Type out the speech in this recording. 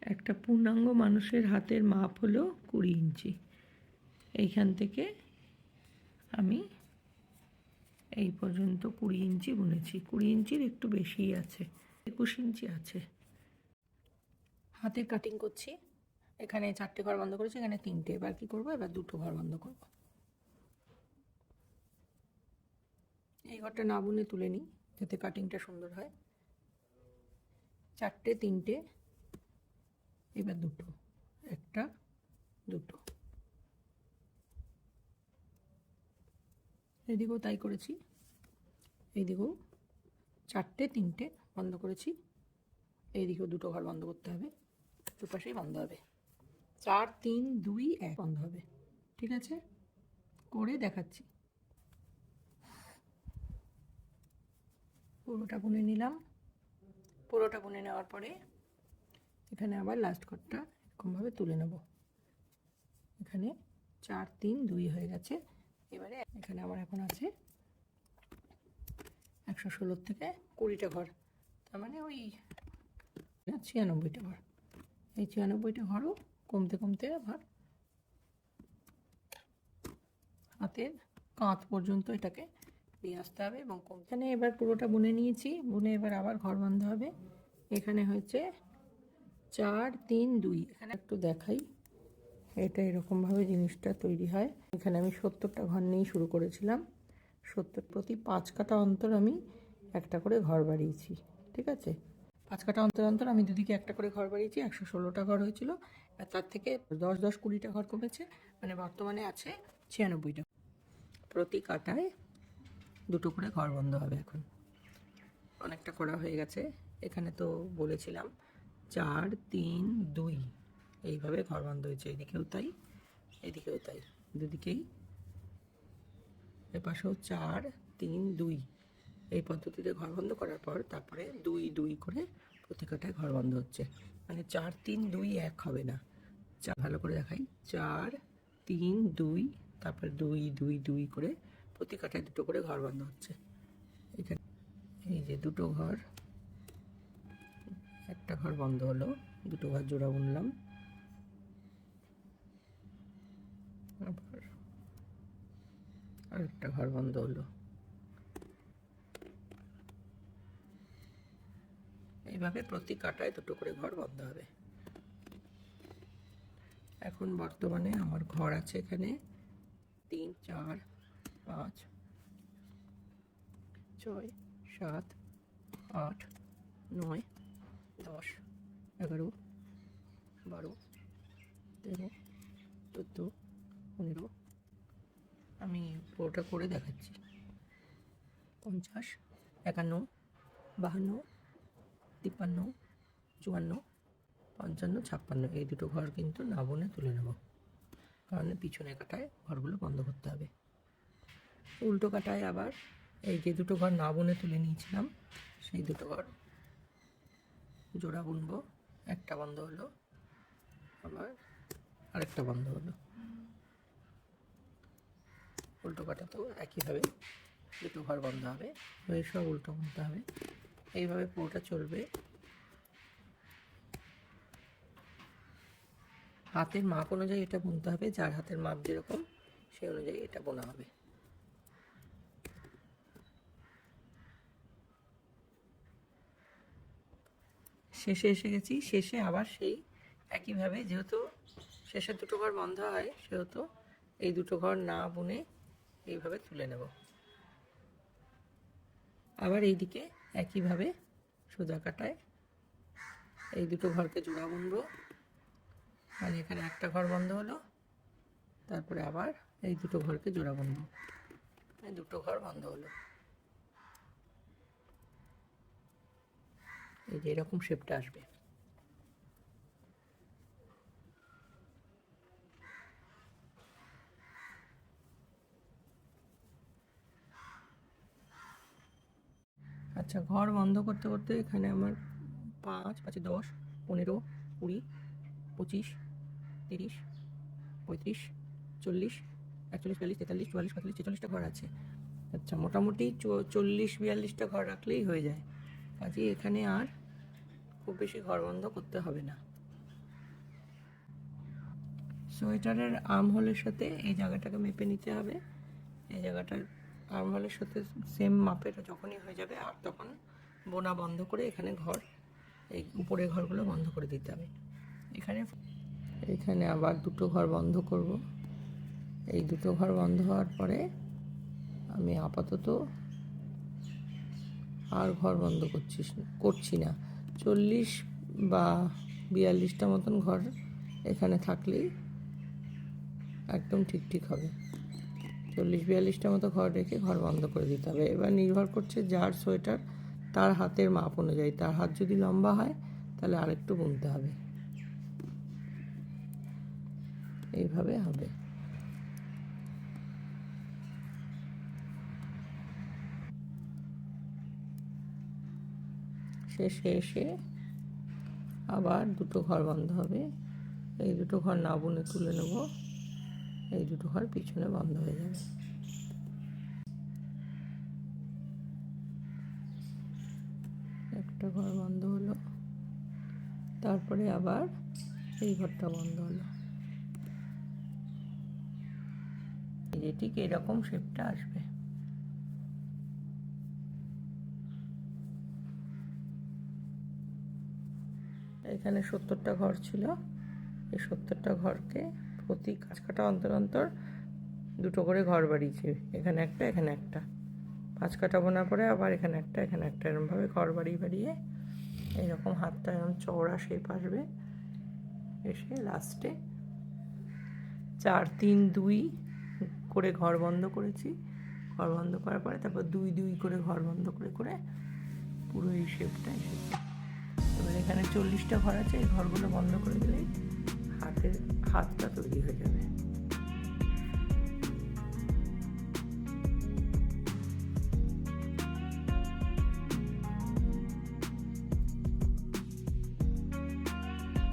একটা পূর্ণাঙ্গ মানুষের হাতের মাপ হলো 20 ইঞ্চি। এইখান থেকে আমি এই পর্যন্ত 20 ইঞ্চি বুনেছি। 20 ইঞ্চির একটু বেশিই আছে, 21 ইঞ্চি আছে। হাতের কাটিং করছি। এখানে 4টে ঘর বন্ধ করেছি, এখানে 3টে। এবার কি করবো, এবার 2টো ঘর বন্ধ করব। এই ঘরটা না বুনে তুলে নিই যাতে কাটিংটা সুন্দর হয়। 4টে, 3টে, এবার 2টো, 1টা 2টো। এদিকেও তাই করেছি, এইদিকেও 4টে 3টে বন্ধ করেছি। এইদিকেও 2টো ঘর বন্ধ করতে হবে, দুপাশেই বন্ধ হবে। 4 3 2 1 বন্ধ হবে। ঠিক আছে, করে দেখাচ্ছি। পুরোটা বুনে নিলাম। পুরোটা বুনে নেওয়ার পরে এখানে আবার লাস্ট ঘরটা এরকমভাবে তুলে নেব। এখানে 4 3 2 হয়ে গেছে। এবারে এখানে আমার এখন আছে 116 থেকে 20টা ঘর, তার মানে ওই 96টা ঘর। এই 96টা ঘরও কমতে কমতে আবার হাতের কাঁধ পর্যন্ত এটাকে নিয়ে আসতে হবে এবং এখানে এবার পুরোটা বুনে নিয়েছি। বুনে এবার আবার ঘর বাঁধতে হবে। এখানে হয়েছে 4 3 2। এখানে একটু দেখাই, এটা এরকমভাবে জিনিসটা তৈরি হয়। এখানে আমি 70টা ঘর নিয়েই শুরু করেছিলাম। 70 প্রতি 5 কাঠা অন্তর আমি একটা করে ঘর বাড়িয়েছি। ঠিক আছে, 5 কাঠা অন্তর অন্তর আমি দুদিকে একটা করে ঘর বাড়িয়েছি। 116টা ঘর হয়েছিল, আর তার থেকে 10 10 20টা ঘর কমেছে, মানে বর্তমানে আছে 96টা। প্রতি কাঠায় 2টো করে ঘর বন্ধ হবে। এখন অনেকটা করা হয়ে গেছে। এখানে তো বলেছিলাম 4 3 2, এইভাবে ঘর বন্ধ হয়েছে। এদিকেও তাই, এদিকেও তাই, দুদিকেই। এপাশেও 4 3 2 এই পদ্ধতিতে ঘর বন্ধ করার পর তারপরে 2 2 করে প্রতি কাঠায় ঘর বন্ধ হচ্ছে। মানে 4 3 2 1 হবে না। ভালো করে দেখাই, 4 3 2, তারপর 2 2 2 করে প্রতি কাঠায় 2টো করে ঘর বন্ধ হচ্ছে। এখানে এই যে 2টো ঘর, একটা ঘর বন্ধ হলো, 2টো ঘর জোড়া বুনলাম, আবার আরেকটা ঘর বন্ধ হলো। এইভাবে প্রতি কাটায় 2টো করে ঘর বন্ধ হবে। এখন বর্তমানে আমার ঘর আছে এখানে 3 4 5 6 7 8 9 10 11 12 13 14 15। আমি পুরোটা করে দেখাচ্ছি। 50 51 52 53 54 55 56। এই 2টো ঘর কিন্তু না বুনে তুলে নেব, কারণ পিছনে কাটায় ঘরগুলো বন্ধ করতে হবে। উল্টো কাটায় আবার এই যে 2টো ঘর না বুনে তুলে নিয়েছিলাম, সেই 2টো ঘর জোড়া বুনবো। একটা বন্ধ হলো, আবার আরেকটা বন্ধ হলো। উল্টো কাটাতেও একইভাবে 2টো ঘর বন্ধ হবে, ওই সব উল্টো বুনতে হবে। এইভাবে পুরোটা চলবে। হাতের মাপ অনুযায়ী এটা বুনতে হবে, যার হাতের মাপ যেরকম সেই অনুযায়ী এটা বোনা হবে। শেষে এসে গেছি। শেষে আবার সেই একইভাবে, যেহেতু শেষের 2টো ঘর বন্ধ হয়, সেহেতু এই 2টো ঘর না বুনে এইভাবে তুলে নেব। আবার এইদিকে একইভাবে সোজা কাটায় এই 2টো ঘরকে জোড়া বুনবো। মানে এখানে একটা ঘর বন্ধ হলো, তারপরে আবার এই 2টো ঘরকে জোড়া বুনবো। এই 2টো ঘর বন্ধ হলো। এই যে এরকম শেপটা আসবে। আচ্ছা, ঘর বন্ধ করতে করতে এখানে আমার 5 5 10 15 20 25 30 35 40 41 42 43 44 45 46টা ঘর আছে। আচ্ছা, মোটামুটি 40 42টা ঘর রাখলেই হয়ে যায়। কাজেই এখানে আর খুব বেশি ঘর বন্ধ করতে হবে না। সোয়েটারের আর্ম হোলের সাথে এই জায়গাটাকে মেপে নিতে হবে। এই জায়গাটার আর্ম হোলের সাথে সেম মাপের যখনই হয়ে যাবে, আর তখন বোনা বন্ধ করে এখানে ঘর, এই উপরের ঘরগুলো বন্ধ করে দিতে হবে। এখানে আবার দুটো ঘর বন্ধ করব। এই দুটো ঘর বন্ধ হওয়ার পরে আমি আপাতত আর ঘর বন্ধ করছি না। 40 বা 42টা মতন ঘর এখানে থাকলেই একদম ঠিক হবে। 40-42টা মতো ঘর রেখে ঘর বন্ধ করে দিতে হবে। এবার নির্ভর করছে যার সোয়েটার তার হাতের মাপ অনুযায়ী। তার হাত যদি লম্বা হয় তাহলে আরেকটু বুনতে হবে। এইভাবে হবে। শেষে এসে আবার দুটো ঘর বন্ধ হবে। এই দুটো ঘর না বুনে তুলে নেব। এই দুটো ঘর পিছনে বন্ধ হয়ে যাবে। একটা ঘর বন্ধ হলো, তারপরে আবার এই ঘরটা বন্ধ হলো। এই ঠিক এরকম শেপটা আসবে। এখানে 70টা ঘর ছিল। এই 70টা ঘরকে প্রতি কাজ কাটা অন্তর অন্তর দুটো করে ঘর বাড়িয়েছি। এখানে একটা, এখানে একটা। 5 কাটা বোনার পরে আবার এখানে একটা, এখানে একটা, এরকমভাবে ঘর বাড়িয়ে এইরকম হাতটা এরকম চওড়া শেপ আসবে। এসে লাস্টে 4-3-2 করে ঘর বন্ধ করেছি। ঘর বন্ধ করার পরে তারপর 2-2 করে ঘর বন্ধ করে পুরো এই শেপটা এসেছে। এবার এখানে 40টা ঘর আছে। এই ঘরগুলো বন্ধ করে দিলেই হাতটা তৈরি হয়ে যাবে।